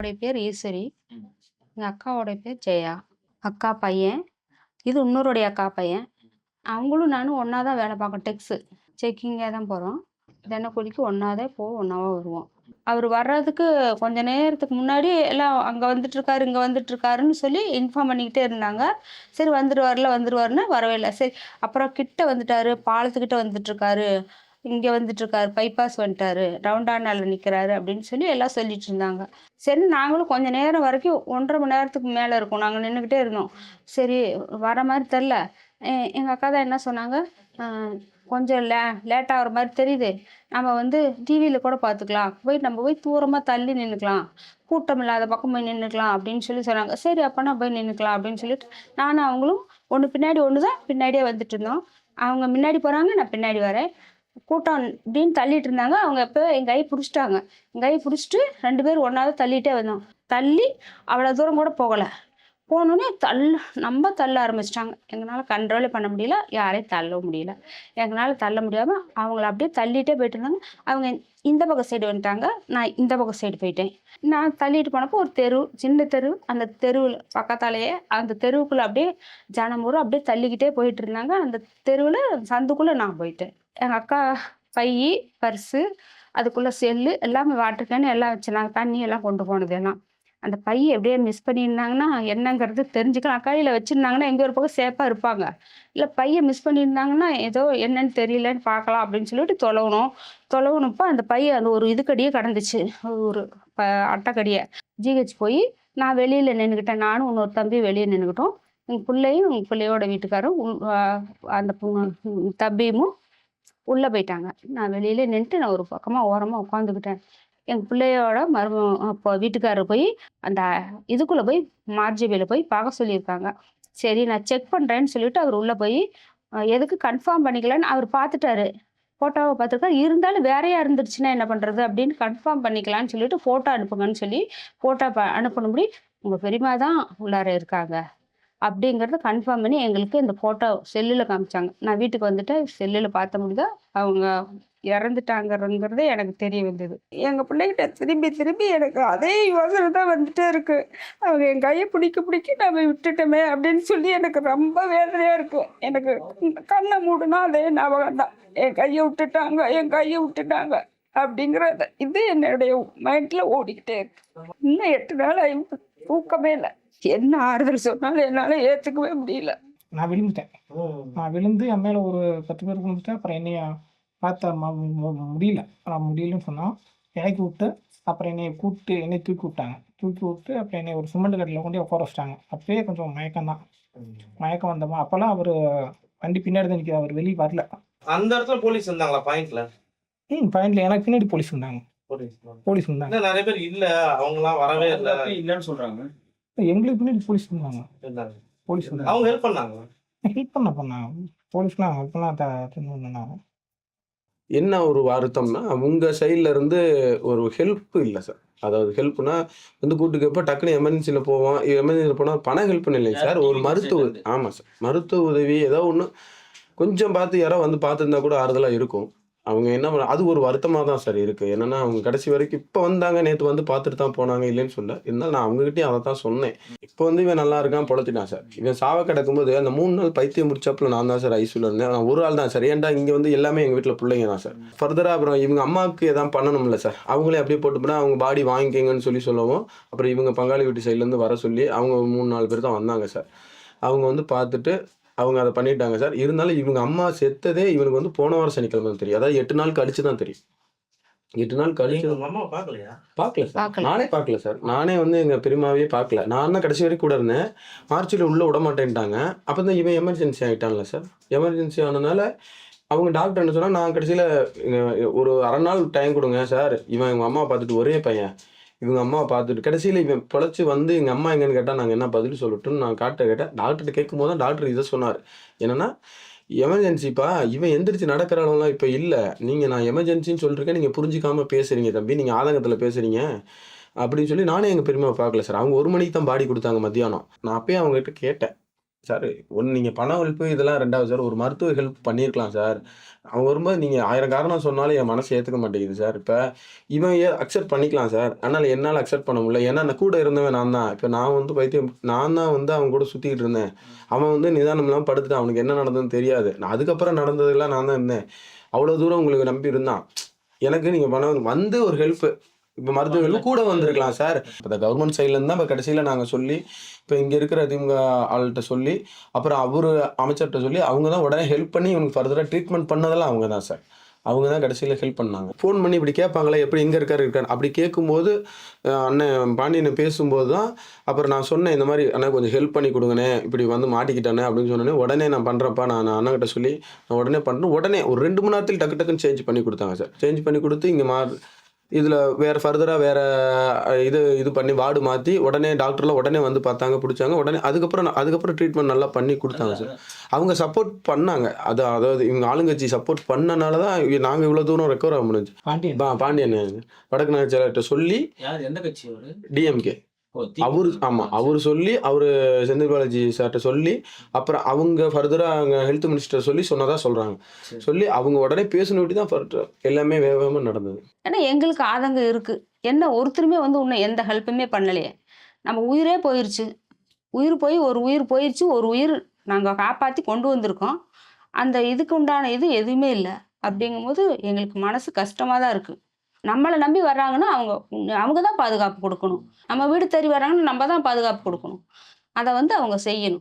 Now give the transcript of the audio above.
அவருடைய பேர் ஈஸ்வரி. எங்க அக்காவோட பேர் ஜெயா. அக்கா பையன். இது இன்னொருடைய அக்கா பையன். அவங்களும் நானும் ஒண்ணா தான் வேலை பார்க்கோம். செக்கிங்கா தான் போறோம். தினக்கூலிக்கு ஒண்ணா தான் போவோம், ஒண்ணாவா வருவோம். அவரு வர்றதுக்கு கொஞ்ச நேரத்துக்கு முன்னாடி எல்லாம் அங்க வந்துட்டுருக்காரு, இங்க வந்துட்டுருக்காருன்னு சொல்லி இன்ஃபார்ம் பண்ணிக்கிட்டே இருந்தாங்க. சரி வந்துருவாருன்னு வரவே இல்ல. சரி அப்புறம் கிட்ட வந்துட்டாரு, பாலத்துக்கிட்ட வந்துட்டுருக்காரு, இங்க வந்துட்டுருக்காரு, பைபாஸ் வந்துட்டாரு, ரவுண்டானால நிக்கிறாரு அப்படின்னு சொல்லி எல்லாம் சொல்லிட்டு இருந்தாங்க. சரி நாங்களும் கொஞ்ச நேரம் வரைக்கும் 1 1/2 மணி நேரத்துக்கு மேல இருக்கும். நாங்க நின்னுக்கிட்டே இருந்தோம். சரி வர மாரி தெர்ல. எங்க அக்கா தான் என்ன சொன்னாங்க, "அ கொஞ்சம் லேட் ஆகுற மாரி தெரியுது. நம்ம வந்து டிவியில கூட பார்த்துக்கலாம். நம்ம போய் தூரமா தள்ளி நின்னுக்கலாம். கூட்டம் இல்லாத பக்கம் போய் நின்னுக்கலாம்" அப்படின்னு சொல்லி சொன்னாங்க. சரி அப்பன்னா போய் நின்னுக்கலாம் அப்படின்னு சொல்லிட்டு, நானும் அவங்களும் ஒண்ணு பின்னாடி ஒண்ணு தான் பின்னாடியே வந்துட்டுருந்தோம். அவங்க முன்னாடி போறாங்க, நான் பின்னாடி வரேன். கூட்டம் இப்படின்னு தள்ளிட்டு இருந்தாங்க. அவங்க அப்ப என் கைய புடிச்சுட்டாங்க. என் கைய புடிச்சுட்டு 2 பேரும் ஒண்ணா தான் தள்ளிட்டே வந்தோம். தள்ளி அவ்வளோ தூரம் கூட போகல. போனோனே ரொம்ப தள்ள ஆரம்பிச்சுட்டாங்க. எங்கனால கண்ட்ரோலே பண்ண முடியல. யாரையும் தள்ளவும் முடியல. எங்கனால தள்ள முடியாம அவங்கள அப்படியே தள்ளிட்டே போயிட்டுருந்தாங்க. அவங்க இந்த பக்கம் சைடு வந்துட்டாங்க. நான் இந்த பக்கம் சைடு போயிட்டேன். நான் தள்ளிட்டு போனப்போ ஒரு தெரு, சின்ன தெரு. அந்த தெருவுல பக்கத்தாலேயே அந்த தெருவுக்குள்ள அப்படியே ஜனம் பூரா அப்படியே தள்ளிக்கிட்டே போயிட்டுருந்தாங்க. அந்த தெருவுல சந்துக்குள்ள நான் போயிட்டேன். எங்க அக்கா பையி, பர்ஸு, அதுக்குள்ள செல்லு எல்லாமே வாட்டர் கேன் எல்லாம் வச்சிருந்தாங்க. தண்ணி எல்லாம் கொண்டு போனது எல்லாம். அந்த பைய எப்படியே மிஸ் பண்ணியிருந்தாங்கன்னா என்னங்கிறது தெரிஞ்சுக்கலாம். கையில வச்சிருந்தாங்கன்னா எங்கேயோ ஒரு பக்கம் சேஃபா இருப்பாங்க. இல்ல பைய மிஸ் பண்ணியிருந்தாங்கன்னா, ஏதோ என்னன்னு தெரியலன்னு பார்க்கலாம் அப்படின்னு சொல்லிட்டு தொலவுனப்ப அந்த பைய அந்த ஒரு இதுக்கடியே கடந்துச்சு. ஒரு ப அட்டைக்கடிய. ஜிஹெச் போய் நான் வெளியில நின்னுக்கிட்டேன். நானும் இன்னொரு தம்பியும் வெளிய நின்னுக்கிட்டோம். எங்க புள்ளையும், எங்க புள்ளையோட வீட்டுக்காரரும் அந்த தம்பியும் உள்ள போயிட்டாங்க. நான் வெளியில நின்னுட்டு நான் ஒரு பக்கமா ஓரமா உட்காந்துக்கிட்டேன். எங்க பிள்ளையோட அப்போ வீட்டுக்காரர் போய் அந்த இதுக்குள்ள போய் மார்ஜிபில போய் பார்க்க சொல்லியிருக்காங்க. சரி நான் செக் பண்றேன்னு சொல்லிட்டு அவர் உள்ள போய் எதுக்கு கன்ஃபார்ம் பண்ணிக்கலான்னு அவர் பார்த்துட்டாரு. ஃபோட்டோவ பார்த்துருக்காரு. இருந்தாலும் வேறையா இருந்துருச்சுன்னா என்ன பண்றது அப்படின்னு கன்ஃபார்ம் பண்ணிக்கலான்னு சொல்லிட்டு ஃபோட்டோ அனுப்புங்கன்னு சொல்லி ஃபோட்டோ அனுப்புனபடி உங்க பெரியம்மா தான் உள்ளார இருக்காங்க அப்படிங்கிறத கன்ஃபார்ம் பண்ணி எங்களுக்கு இந்த ஃபோட்டோ செல்லுல காமிச்சாங்க. நான் வீட்டுக்கு வந்துட்டு செல்லுல பார்த்த முடியுதா அவங்க இறந்துட்டாங்கங்கிறது எனக்கு தெரிய வந்தது. எங்க பிள்ளைகிட்ட திரும்பி எனக்கு அதே யோசனை தான் வந்துட்டே இருக்கு. அவங்க என் கையை பிடிக்க நம்ம விட்டுட்டோமே அப்படின்னு சொல்லி எனக்கு ரொம்ப வேதனையா இருக்கு. எனக்கு கண்ணை மூடுனா அதே ஞாபகம் தான். என் கையை விட்டுட்டாங்க அப்படிங்கிறத இது என்னுடைய மைண்ட்ல ஓடிக்கிட்டே இருக்கு. இன்னும் 8 நாள் தூக்கமே இல்லை. என்ன ஆறுதல் சொன்னாலும் என்னால ஏத்துக்கவே முடியல. நான் விழுந்துட்டேன். நான் விழுந்து என் மேல ஒரு 10 பேர் விழுந்துட்டேன். அப்புறம் என்னைய பார்த்தா முடியல. நான் முடியலன்னு சொன்னா இறக்கி விட்டு அப்புறம் என்னை தூக்கி விட்டாங்க. தூக்கி விட்டு அப்புறம் என்னை ஒரு சிமெண்ட் கட்டில கொண்டு உட்கார வச்சிட்டாங்க. அப்பயே கொஞ்சம் மயக்கம் தான். மயக்கம் வந்தோமா அப்பெல்லாம் அவரு வண்டி பின்னாடி தான் நிற்கிறார். அவர் வெளியே வரல. அந்த இடத்துல போலீஸ் இருந்தாங்களா பாயிண்ட்ல? பாயிண்ட்ல எனக்கு பின்னாடி போலீஸ் வந்தாங்க. போலீஸ் வந்தாங்க. நிறைய பேர் இல்ல, அவங்கலாம் வரவே இல்லன்னு சொல்றாங்க. எங்களுக்கு பின்னாடி போலீஸ் வந்தாங்க. போலீஸ் வந்தாங்க. அவங்க ஹெல்ப் பண்ணாங்க. பண்ணாங்க. போலீஸ்லாம் ஹெல்ப் பண்ணாங்க. என்ன ஒரு வருத்தம்னா, உங்க சைட்ல இருந்து ஒரு ஹெல்ப் இல்ல சார். அதாவது ஹெல்ப்னா வந்து கூட்டுக்கப்ப டக்குனு எமர்ஜென்சில போவோம். எமர்ஜென்சில போனா பண ஹெல்ப்னு இல்லைங்க சார். ஒரு ஆமா சார். மருத்துவ உதவி ஏதோ ஒண்ணு கொஞ்சம் பார்த்து யாரோ வந்து பார்த்துருந்தா கூட ஆறுதலா இருக்கும். அவங்க என்ன அது ஒரு வருத்தமா தான் சார் இருக்கு. என்னன்னா அவங்க கடைசி வரைக்கும் இப்ப வந்தாங்க, நேத்து வந்து பார்த்துட்டு தான் போனாங்க, இல்லைன்னு சொல்ல. இருந்தாலும் நான் அவங்ககிட்டயும் அதை தான் சொன்னேன். இப்போ வந்து இவன் நல்லா இருக்கான், பொழைச்சிட்டான் சார். இவன் சாவ கிடக்கும்போது அந்த 3 நாள் பைத்தியம் முடிச்சப்பல நான் தான் சார் ஐசியூல இருந்தேன். நான் ஒரு ஆள் தான் சார். ஏன்டா இங்க வந்து எல்லாமே எங்க வீட்டுல பிள்ளைங்க தான் சார். ஃபர்தரா அப்புறம் இவங்க அம்மாவுக்கு எதாவது பண்ணணும்ல சார். அவங்களே அப்படியே போட்டு போனா அவங்க பாடி வாங்கிக்கங்கன்னு சொல்லவும் அப்புறம் இவங்க பங்காளி வீட்டு சைட்ல இருந்து வர சொல்லி அவங்க 3 4 பேர் தான் வந்தாங்க சார். அவங்க வந்து பார்த்துட்டு அவங்க அதை பண்ணிட்டாங்க சார். இருந்தாலும் இவங்க அம்மா செத்ததே இவனுக்கு வந்து போன வாரம் சனிக்கிழமை தெரியும். அதாவது 8 நாள் கழிச்சு தான் தெரியும். 8 நாள் கழிச்சு பார்க்கல சார். நானே பார்க்கல சார். நானே வந்து எங்க பெரியமாவே பார்க்கல. நான் தான் கடைசி வரைக்கும் கூட இருந்தேன். மார்ச்சில் உள்ள விட மாட்டேன்ட்டாங்க. அப்போ தான் இவன் எமர்ஜென்சி ஆகிட்டான்ல சார். எமர்ஜென்சி ஆனதுனால அவங்க டாக்டர் என்ன சொன்னா, நான் கடைசியில் ஒரு 1/2 நாள் டைம் கொடுங்க சார். இவன் இவங்க அம்மாவை பார்த்துட்டு ஒரே பையன் இவங்க அம்மாவை பார்த்துட்டு கடைசியில் இவன் பொழைச்சி வந்து எங்கள் அம்மா எங்கன்னு கேட்டால் நாங்கள் என்ன பதில் சொல்லட்டும்னு நான் கேட்டேன். டாக்டர்கிட்ட கேட்கும் போது தான் டாக்டர் இதை சொன்னார். என்னன்னா எமர்ஜென்சிப்பா, இவன் எந்திரிச்சு நடக்கிற அளவுலாம் இப்போ இல்லை. நீங்கள் நான் எமர்ஜென்சின்னு சொல்லிருக்கேன், நீங்கள் புரிஞ்சிக்காம பேசுறீங்க தம்பி, நீங்கள் ஆதங்கத்தில் பேசுறீங்க அப்படின்னு சொல்லி நானே எங்கள் பெரியம்மாவை பார்க்கல சார். அவங்க 1 மணிக்கு தான் பாடி கொடுத்தாங்க மத்தியானம். நான் அப்பயே அவங்ககிட்ட கேட்டேன், சார் ஒன்று நீங்கள் பண ஹெல்ப்பு இதெல்லாம் ரெண்டாவது சார். ஒரு மருத்துவ ஹெல்ப் பண்ணியிருக்கலாம் சார். அவங்க வரும்போது நீங்கள் 1000 காரணம் சொன்னாலும் என் மனசு ஏற்றுக்க மாட்டேங்குது சார். இப்போ இவன் அக்செப்ட் பண்ணிக்கலாம் சார். ஆனால் என்னால் அக்செப்ட் பண்ண முடியல. ஏன்னா நான் கூட இருந்தவன் நான் தான். இப்போ நான் வந்து பைத்தியம் நான் தான் வந்து அவன் கூட சுற்றிக்கிட்டு இருந்தேன். அவன் வந்து நிதானம் இல்லாமல் படுத்துட்டான். அவனுக்கு என்ன நடந்ததுன்னு தெரியாது. நான் அதுக்கப்புறம் நடந்ததெல்லாம் நான் தான் இருந்தேன். அவ்வளோ தூரம் உங்களுக்கு நம்பி இருந்தான். எனக்கு நீங்கள் பணம் வந்து ஒரு ஹெல்ப்பு இப்போ மருத்துவர்கள் கூட வந்திருக்கலாம் சார். இப்போ கவர்மெண்ட் சைட்லேருந்து தான் இப்போ கடைசியில் நாங்கள் சொல்லி இப்போ இங்கே இருக்கிற திமுக ஆள்கிட்ட சொல்லி அப்புறம் அவர் அமைச்சர்கிட்ட சொல்லி அவங்க தான் உடனே ஹெல்ப் பண்ணி இவனுக்கு ஃபர்தராக ட்ரீட்மெண்ட் பண்ணதெல்லாம் அவங்க தான் சார். அவங்க தான் கடைசியில் ஹெல்ப் பண்ணாங்க. ஃபோன் பண்ணி இப்படி கேட்பாங்களே எப்படி எங்கே இருக்காரு அப்படி கேட்கும்போது அண்ணன் பாண்டியனை பேசும்போது தான் அப்புறம் நான் சொன்னேன் இந்த மாதிரி அண்ணா கொஞ்சம் ஹெல்ப் பண்ணி கொடுங்கண்ணே இப்படி வந்து மாட்டிக்கிட்டானே அப்படின்னு சொன்னோன்னே உடனே நான் பண்ணுறப்பா நான் அண்ணன்கிட்ட சொல்லி நான் உடனே பண்ணுறேன். உடனே ஒரு 2 மணி நேரத்தில் டக்கு டக்குன்னு சேஞ்ச் பண்ணி கொடுத்தாங்க சார். சேஞ்ச் பண்ணி கொடுத்து இங்கே இதில் வேறு ஃபர்தராக வேறு இது பண்ணி வார்டு மாற்றி உடனே டாக்டர்லாம் உடனே வந்து பார்த்தாங்க பிடிச்சாங்க. உடனே அதுக்கப்புறம் ட்ரீட்மெண்ட் நல்லா பண்ணி கொடுத்தாங்க சார். அவங்க சப்போர்ட் பண்ணாங்க. அதாவது இவங்க ஆளுங்கட்சி சப்போர்ட் பண்ணனால தான் நாங்கள் இவ்வளோ தூரம் ரெக்கவர் ஆக முடிஞ்சு. பாண்டியன் வடக்கு நகர்கிட்ட சொல்லி எந்த கட்சி அவரு? டிஎம்கே அவர் சொல்லி அவர் செந்தில் பாலாஜி சார்கிட்ட சொல்லி அப்புறம் அவங்க ஃபர்தராக அவங்க ஹெல்த் மினிஸ்டர் சொல்லி சொன்னதா சொல்கிறாங்க. சொல்லி அவங்க உடனே பேசணுட்டி தான் ஃபர்தர் எல்லாமே வேகமாக நடந்தது. ஏன்னா எங்களுக்கு ஆதங்கம் இருக்குது. என்ன ஒருத்தருமே வந்து இன்னும் எந்த ஹெல்ப்புமே பண்ணலையே. நம்ம உயிரே போயிடுச்சு. ஒரு உயிர் போயிடுச்சு. ஒரு உயிர் நாங்கள் காப்பாற்றி கொண்டு வந்திருக்கோம். அந்த இதுக்கு உண்டான இது எதுவுமே இல்லை. அப்படிங்கும்போது எங்களுக்கு மனசு கஷ்டமாக தான் இருக்குது. நம்மளை நம்பி வர்றாங்கன்னா அவங்க தான் பாதுகாப்பு கொடுக்கணும். நம்ம வீடு தேடி வர்றாங்கன்னா நம்ம தான் பாதுகாப்பு கொடுக்கணும். அதை வந்து அவங்க செய்யணும்.